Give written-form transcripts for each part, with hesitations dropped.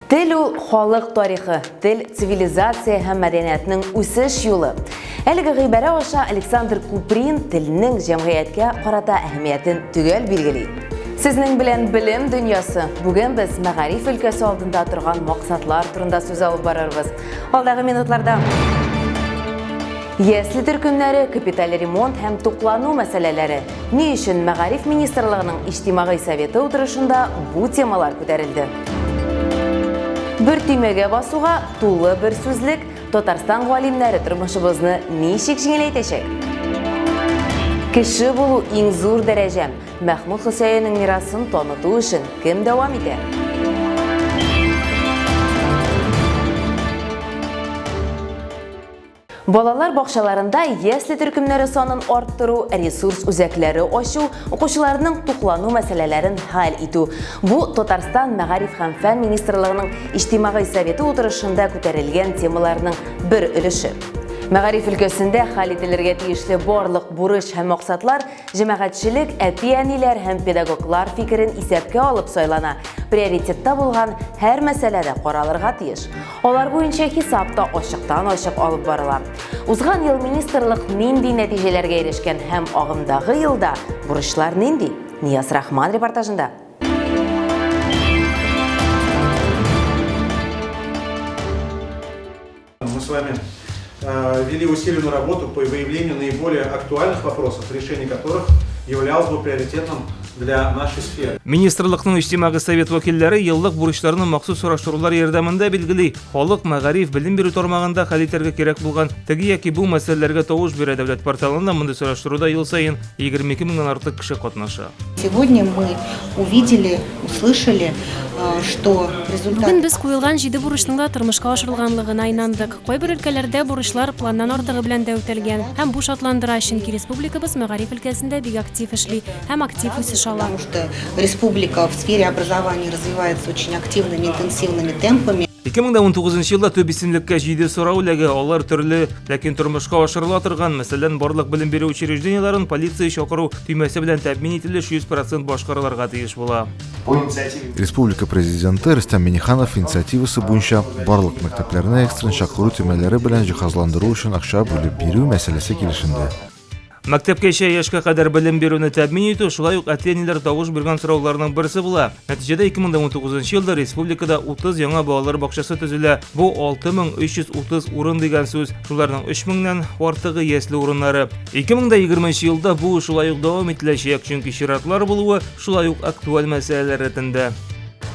Тел ул халык тарихы, тел цивилизация һәм мәдәниятның үсеш юлы. Әлеге гыйбарә аша Александр Куприн телнең җәмгыятькә карата әһәмиятен төгәл билгели. Сезнең белән билем дөньясы. Бүген без мәгариф өлкәсе алдында торган максатлар турында сүз алып барырбыз. Алдагы минутларда Ясли төркемнәре, капиталь ремонт һәм туклану мәсьәләләре. Ни өчен мәгариф министрлыгының иҗтимагый советы утырышында бу темалар күтәрелде? Бер төймәгә басуга тулы бер сүзлек Татарстан галимнәре тормышыбызны ничек җиңеләйтәчәк? Кеше булу иң зур дәрәҗә. Мәхмүд Хөсәеннең мирасын таныту өчен кем дәвам итә? Балалар бакчаларында ясли төркемнәре санын арттыру, ресурс үзәкләре ачу, укучыларның туклану мәсьәләләрен хәл итү. Бу Татарстан мәгариф һәм фән министрлыгының иҗтимагый советы утырышында күтәрелгән темаларның бер өлеше. Мәгариф өлкәсендә хәл ителергә тиешле барлык бурыч һәм максатлар җәмәгатьчелек, әти-әниләр һәм педагоглар фикерен исәпкә алып сайлана. Приоритетта булган һәр мәсьәләдә каралырга тиеш. Алар буенча хисапта ачыктан-ачык алып барыла. Узган ел министрлык нинди нәтиҗәләргә ирешкән һәм агымдагы елда бурычлар нинди? Нияз Рахман репортажында. Мы с вами вели усиленную работу по выявлению наиболее актуальных вопросов, решение которых являлось бы приоритетным для нашей сферы. Министрлыкның иҗтимагый совет вәкилләре еллык бурычларны махсус сораштырулар ярдәмендә билгели, халык мәгариф белем бирү тармагында хәл итәргә кирәк булган теге яки бу мәсьәләләргә тавыш бирә дәүләт порталында мондай сораштыруда ел сайын 22 меңнән артык кеше катнаша. Сегодня мы увидели, услышали, что результат... Бүген без куелган 7 бурычның да тормышка ашырылганлыгына инандык. Кайбер өлкәләрдә бурычлар планнан артыгы белән дә үтәлгән. Һәм бу шатландыра, чөнки республикабыз мәгариф өлкәсендә бик актив эшли һәм актив үсеш ала. Потому что республика в сфере образования развивается очень активными, интенсивными темпами. 2019 елда төп исемлеккә 7 сорау ләгә, алар төрле, ләкин тормышка ашырыла торган, мәсәлән, барлык белем бирү учрежденияларын полиция чакыру төймәсе белән тәэмин ителеш 100% башкарылырга тиеш була. Республика президенты Рөстәм Миңнеханов инициативасы буенча барлык мәктәпләрне экстрен чакыру төймәләре белән җиһазландыру өчен акча бүлеп бирү мәсьәләсе килешенде. Мәктәпкәчә яшькә кадәр белем бирүне тәэмин итү, шулай ук әти-әниләр тавыш биргән сорауларның берсе була. Нәтиҗәдә 2019 елда республикада 30 яңа балалар бакчасы төзелә. Бу 6330 урын дигән сүз. Шуларның 3000ннән артыгы ясли урыннары. 2020 елда бу шулай ук дәвам ителәчәк, чөнки чиратлар булуы шулай ук актуаль мәсьәләләр рәтендә.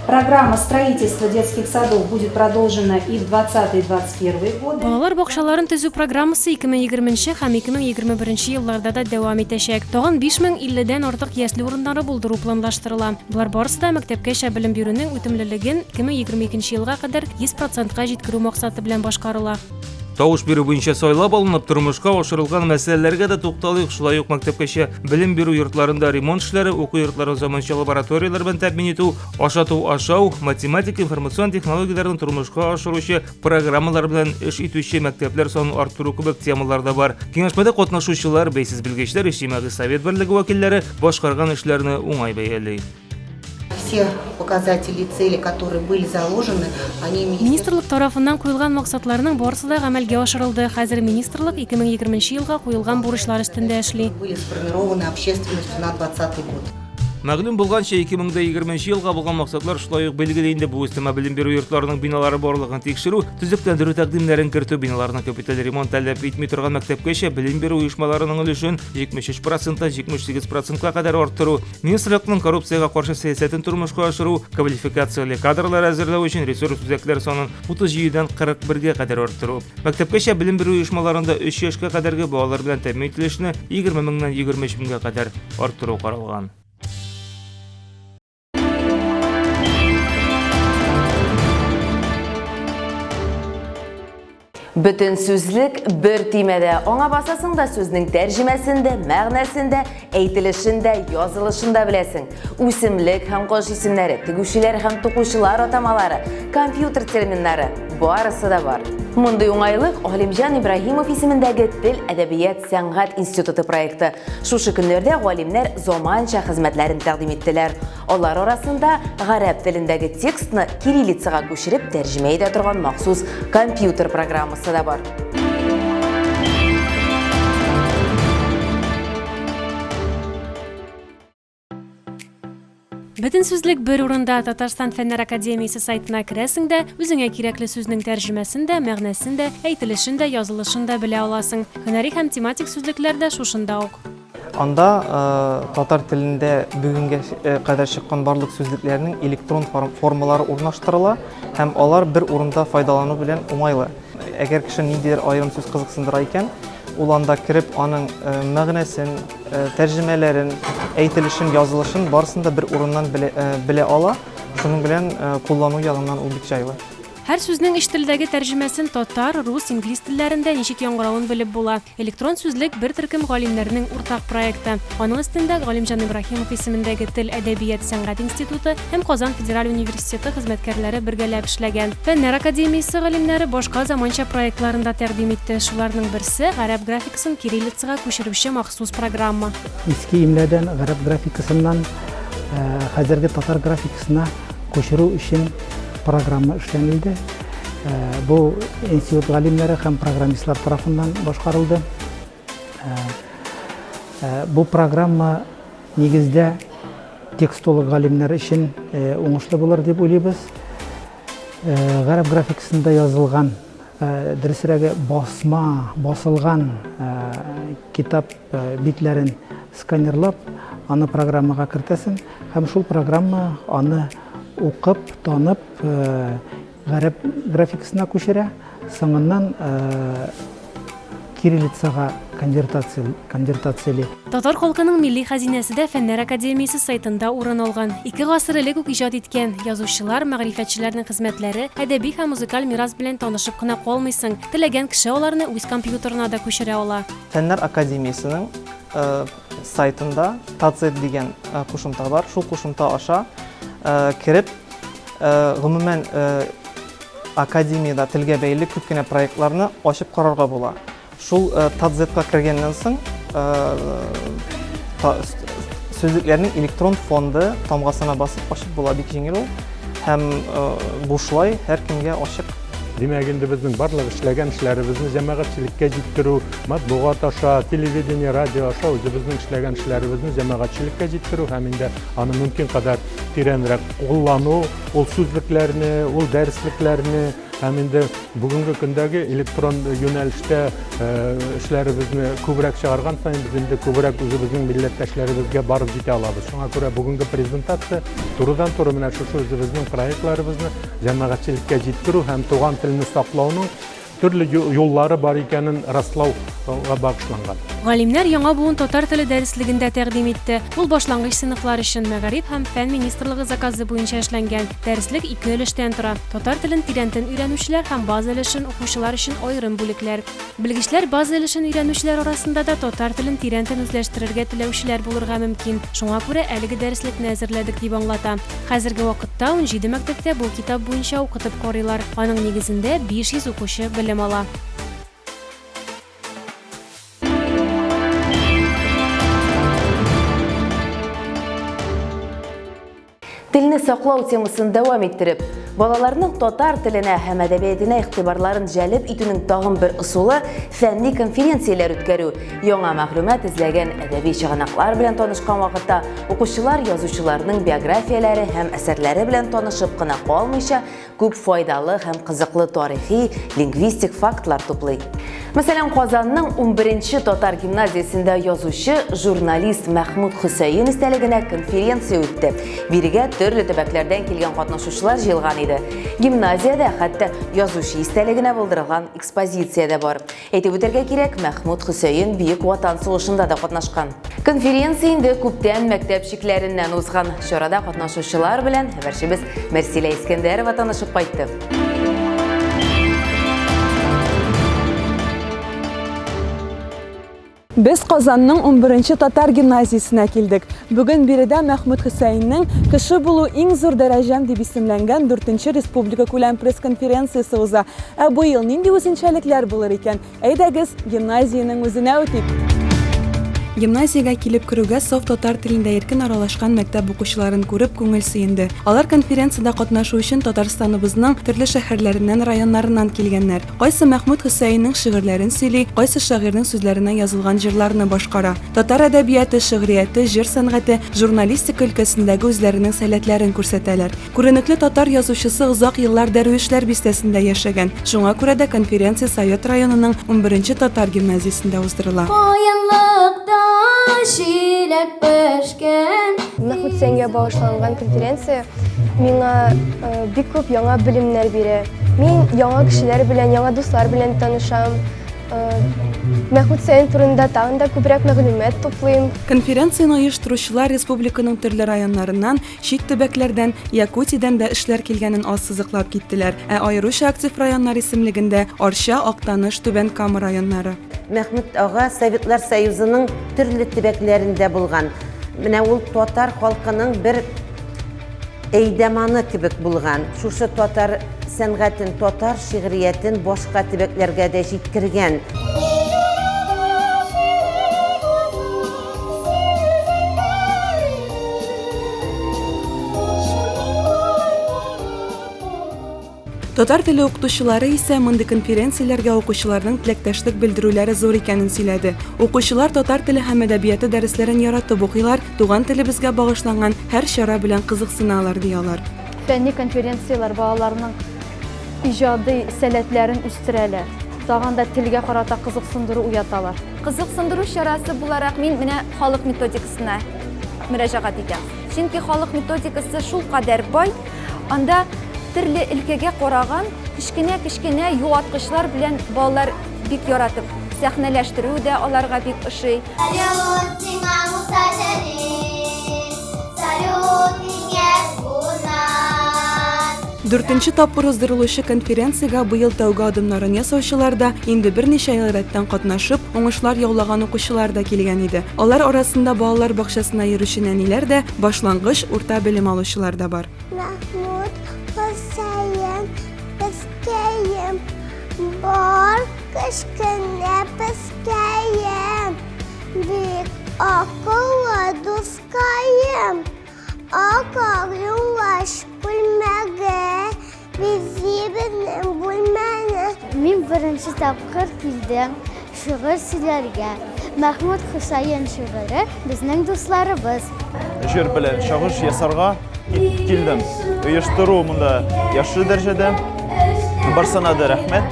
Программа строительства детских садов будет продолжена и в 2020-2021 годы. Балалар бакчаларын төзү программасы 2020 һәм 2021 елларда да дәвам итәчәк. Тагын 5050дән артык ясли урыннары булдыру планлаштырыла. Булар барысы да мәктәпкәчә белем бирүнең үтемлелеген 2022 елга кадәр 100%-ка җиткерү максаты белән башкарыла. Тавыш бирү буенча сайлап алынып, тормышка ашырылган мәсьәләләргә дә тукталыйк. Шулай ук мәктәпкәчә белем бирү йортларында ремонт эшләре, уку йортларын заманча лабораториялар белән тәэмин итү, ашату-ашау, математик, информацион технологияләрен тормышка ашыручы программалар белән эш итүче мәктәпләр санын арттыру кебек темалар да бар. Киңәшмәдә катнашучылар, бәйсез белгечләр, иҗтимагый совет берлеге вәкилләре башкарган эшләрне уңай бәяли. Все показатели и цели, которые были заложены, они... Министрлык тарафыннан куелган максатларның барысы да гамәлгә ашырылды. Хәзер министрлык 2020 елга куелган бурычлар өстендә эшли. Были сформированы общественностью на 2020 год. Мәгълүм булганча 2020 елга булган максатлар шулай ук билгеле инде. Бу өстәмә белем бирү йортларының биналары барлыгын тикшерү, төзекләндерү тәкъдимнәрен кертү, биналарның капиталь ремонт таләп итми торган мәктәпкәчә белем бирү оешмаларының өлешен 73%-тан 78%-ка кадәр арттыру, министрлыкның коррупциягә каршы сәясәтен тормышка ашыру, квалификацияле кадрлар әзерләү өчен ресурс үзәкләр санын 37дән 41-гә кадәр арттыру. Мәктәпкәчә белем бирү оешмаларында 3 яшькә кадәрге балалар белән тәэмин ителешне 20 меңнән 23 меңгә кадәр арттыру каралган. Бүтін сүзлік бір түймәдә. Аңа басасың да сүзнең тәрҗемәсендә, мәгънәсендә, әйтелешендә, язылышында беләсең. Үсемлек һәм кош исемнәре, тегүчеләр һәм тукучылар атамалары, компьютер терминнары. барысы да бар. Мындай уңайлык Галимҗан Ибраһимов исемендәге Тел, әдәбият, сәнгать институты проекты. Шушы көннәрдә галимнәр заманча хезмәтләрен тәкъдим иттеләр. Алар арасында гарәп телендәге текстны кириллицага күчереп тәрҗемә итә торган махсус компьютер программасы да бар. Бөтен сүзлек бер урында Татарстан Фәннәр Академиясе сайтына керәсең дә, үзеңә кирәкле сүзнең тәрҗемәсен дә, мәгънәсен дә, әйтелешен дә, язылышын да белә аласың. Һөнәри һәм тематик сүзлекләр дә шушында ук. Анда татар телендә бүгенгә кадәр чыккан барлык сүзлекләрнең электрон формалары урнаштырыла һәм алар бер урында файдалану белән уңайлы. Әгәр кеше ниндидер аерым сүз кызыксындыра икән, ул анда кирип аның мәгънәсен, тәрҗемәләрен, әйтелешен, язылышын барысын да бер урыннан белә ала. Шуның белән куллану ягыннан ул бик җайлы. Һәр сүзнең иш телдәге тәрҗемәсен татар, рус, инглиз телләрендә ничек яңгыравын белеп була. Электрон сүзлек бер төркем галимнәрнең уртак проекты. Аның өстендә Галимҗан Ибраһимов исемендәге Тел, әдәбият, сәнгать институты һәм Казан Федераль университеты хезмәткәрләре бергәләп эшләгән. Фәннәр Академиясе галимнәре башка заманча проектларында тәкъдим итте. Шуларның берсе гарәп графикасын кириллицага күчерүче махсус программа. Иске имләдән гарәп графикасыннан хәзерге татар графикасына күчерү өчен программа эшләнелде. Бу институт галимнәре һәм программистлар тарафыннан башкарылды. Бу программа нигездә текстолог галимнәр өчен уңышлы булыр дип уйлыйбыз. Гарәп графикасында язылган, дөресрәге басылган китап битләрен сканерлап, аны программага кертәсең һәм шул программа аны укып, танып, гарәп графикасына күчерә, соңыннан кириллицага конвертациялый. Татар халкының милли хәзинәсе дә Фәннәр Академиясе сайтында урын алган. 2 гасыр элек үк иҗат иткән язучылар, мәгърифәтчеләрнең хезмәтләре, әдәби һәм музыкаль мирас белән танышып кына калмыйсың. Теләгән кеше аларны үз компьютерына да күчерә ала. Фәннәр Академиясенең сайтында TATZ дигән кушымта бар. Шул кушымта аша кирип, гомумән академиядә телгә бәйле күп кенә проектларны ачып карарга була. Шул TATZ-ка кергәннән соң сүзлекләрнең электрон фонды тамгасына басып ачып була, бик җиңел ул. Һәм бушлай һәркемгә ачык. Демәк, инде безнең барлык эшләгән эшләребезне җәмәгатьчелеккә җиткерү, матбугат аша, телевидение, радио аша үзебезнең эшләгән эшләребезне җәмәгатьчелеккә җиткерү һәм инде аны мөмкин кадәр тирәнрәк куллану, ул сүзлекләрне, ул дәреслекләрне һәм инде бүгенге көндәге электрон юнәлештә эшләребезне күбрәк чыгарган саен без инде күбрәк үзебезнең милләттәшләребезгә барып җитә алабыз. Шуңа күрә бүгенге презентация турыдан-туры менә шушы үзебезнең проектларыбызны җәмәгатьчелеккә җиткерү һәм туган телне саклауның төрле юллары бар икәнен раслауга багышланган. Галимнәр яңа буын татар теле дәреслегендә тәкъдим итте. Ул башлангыч сыйныфлар өчен Мәгариф һәм фән министрлыгы заказы буенча эшләнгән. Дәреслек 2 өлештән тора. Татар телен тирәнтен өйрәнүчеләр һәм база өлешен укучылар өчен аерым бүлекләр. Белгечләр база өлешен өйрәнүчеләр арасында да татар телен тирәнтен үзләштерергә теләүчеләр булырга мөмкин. Шуңа күрә әлеге дәреслекне әзерләдек дип аңлата. Хәзерге вакытта 17 мәктәптә бу китап буенча укытып карыйлар. Аның нигезендә 500 укучы белем ала. Телне саклау темасын дәвам иттереп, балаларның татар теленә һәм әдәбиятына игътибарларын җәлеп итүнең тагын бер ысулы фәнни конференцияләр үткәрү. Яңа мәгълүмат эзләгән әдәби чыганаклар белән танышкан вакытта укучылар язучыларның биографияләре һәм әсәрләре белән танышып кына калмыйча, күп файдалы һәм кызыклы тарихи, лингвистик фактлар туплый. Мәсәлән, Казанның 11-нче татар гимназиясендә язучы, журналист Мәхмүд Хөсәен истәлегенә конференция үтте. Бирегә төрле төбәкләрдән килгән катнашучылар җыелган иде. Гимназиядә хәтта язучы истәлегенә булдырылган экспозиция дә бар. Әйтеп үтәргә кирәк, Мәхмүд Хөсәен Бөек Ватан сугышында да катнашкан. Конференция инде күптән мәктәп шикләреннән узган. Чарада катнашучылар белән хәбәрчебез Мәрсилә Искәндәрова танышып кайтты. Biz Qozonning 11-chi Татар гимназиясына килдек. Бүген биредә Мәхмүд Хөсәйннең кеше булу иң зур дәрәҗәм дип исемләнгән 4-нче республика күләм пресс-конференциясе уза. Бу ел нинди үзенчәлекләр булыр икән? Әйдәгез, гимназиянең үзенә үтик. Гимназиягә килеп керүгә саф татар телендә еркин аралашкан мәктәп укучыларын күреп күңел сөенде. Алар конференцияда катнашу өчен Татарстаныбызның төрле шәһәрләреннән, районнарыннан килгәннәр. Кайсы Мәхмүд Хөсәйннең шигырьләрен сөйли, кайсы шагыйрьнең сүзләренә язылган җырларны башкара. Татар әдәбияты, шигърияте, җыр сәнгате, журналистика өлкәсендәге үзләренең сәләтләрен күрсәтәләр. Күренекле татар язучысы озак еллар Дәрвишләр бистәсендә яшәгән. Шуңа күрә дә конференция Совет районының 11-нче Татар гимназиясендә уздырыла. Мәхмүд Хөсәйнгә багышланган конференция миңа бик күп яңа белемнәр бирә. Мин яңа кешеләр белән, яңа дуслар белән танышам. Мәхмүд Хөсәйн турында тагын да күбрәк мәгълүмат туплыйм. Конференцияне оештыручылар республиканың төрле районнарыннан, чит төбәкләрдән, Якутиядән дә эшләр килгәнен ассызыклап киттеләр. Аеруча актив районнар исемлегендә Арча, Актаныш, Түбән Кама районнары. Мәхмүд ага Советлар Союзының төрле төбәкләрендә булган. Менә ул татар халкының бер әйдәманы кебек булган. Шушы татар сәнгатен, татар шигъриятен башка төбәкләргә дә җиткергән. Татар теле укытучылары исә мондый конференцияләргә укучыларның теләктәшлек белдерүләре зур икәнен сөйләде. Укучылар татар теле һәм әдәбияты дәресләрен яратып укыйлар, туган телебезгә багышланган һәр чара белән кызыксыналар диялар. Фәнни конференциялар балаларның иҗади сәләтләрен үстерәләр. Тагын да телгә карата кызыксындыру уяталар. Кызыксындыру чарасы буларак мин менә халык методикасына мөрәҗәгать итәм. Чөнки халык методикасы шул кадәр бай, анда төрле өлкәгә караган кичкенә юаткычлар белән балалар бик яратып сәхнәләштерү дә аларга бик ошый. Дүртенче тапкыр уздырылучы конференциягә быел тәүге адымнарын ясаучылар да инде берничә ел рәттән катнашып, уңышлар яулаган укучылар да килгән иде. Алар арасында балалар бакчасына йөрүче нәниләр дә, башлангыч, урта белем алучылар да бар. Хөсәйн пескәем бар, кешкенә пескәем, бик акыллы дускаем, акыллаш бүлмәгә, безнең бүлмәне. Мин беренче тапкыр килдем шигырь сөйләргә. Мәхмүд Хөсәйн шигыре безнең дусларыбыз. Җыр белән шагыш ясарга килдем. Оештыру монда яхшы дәрәҗәдә. Барсына да рәхмәт.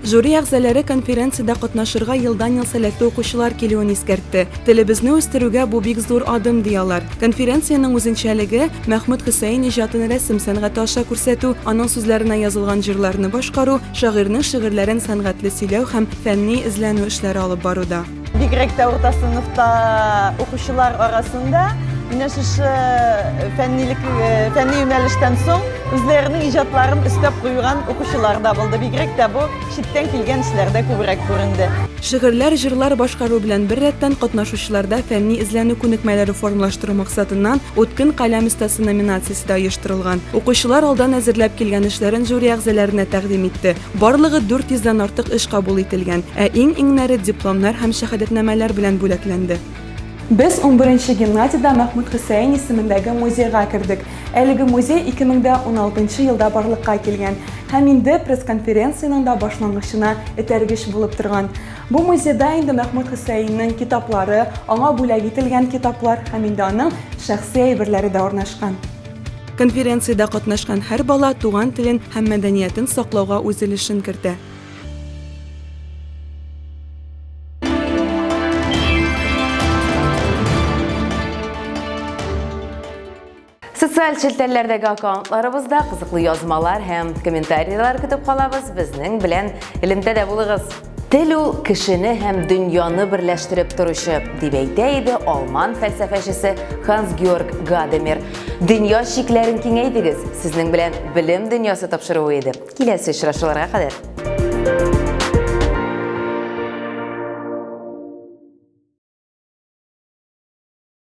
Жюри әгъзалары конференцияда катнашырга елдан-ел сәләтле укучылар килүен искәртте. Телебезне үстерүгә бу бик зур адым диялар. Конференциянең үзенчәлеге Мәхмүд Хөсәйн иҗатын рәсем сәнгате аша күрсәтү, аның сүзләренә язылган җырларны башкару, шагыйрьнең шигырьләрен сәнгатьле сөйләү һәм фәнни эзләнү эшләре алып баруда. Бигрәк тә урта сыйныфта укучылар арасында менә шушы фәнни юнәлештән соң үзләренең иҗатларын өстәп куйган укучылар да булды. Бигрәк тә бу читтән килгән эшләрдә күбрәк күренде. Шигырьләр, җырлар башкару белән бер рәттән катнашучыларда фәнни эзләнү күнекмәләре формалаштыру максатыннан үткен каләм остасы номинациясе дә оештырылган. Укучылар алдан әзерләп килгән эшләрен жюри әгъзаләренә тәкъдим итте. Барлыгы 400-дән артык эш кабул ителгән, иң-иңнәре дипломнар һәм шәһадәтнамәләр белән бүләкләнде. Без 11-нче гимназиядә Мәхмүд Хөсәйн исемендәге музейга кердек. Әлеге музей 2016 елда барлыкка килгән һәм инде пресс-конференцияның да башлангычына этәргеч булып торган. Бу музейда инде Мәхмүд Хөсәйннең китаплары, аңа бүләк ителгән китаплар һәм инде аның шәхси әйберләре дә урнашкан. Конференцияда катнашкан һәр бала туган телен һәм мәдәниятен саклауга үз өлешен кертә. Социаль челтәрләрдәге аккаунтларыбызда кызыклы язмалар һәм комментарийлар көтеп калабыз. Безнең белән илемдә дә булыгыз. Тел ул кешене һәм дөньяны берләштереп торучы дип әйтә иде алман фәлсәфәчесе Ханс-Георг Гадамер. Дөнья шикләрен киңәйтегез. Сезнең белән белем дөньясы тапшыруы иде. Киләсе очрашуларга кадәр.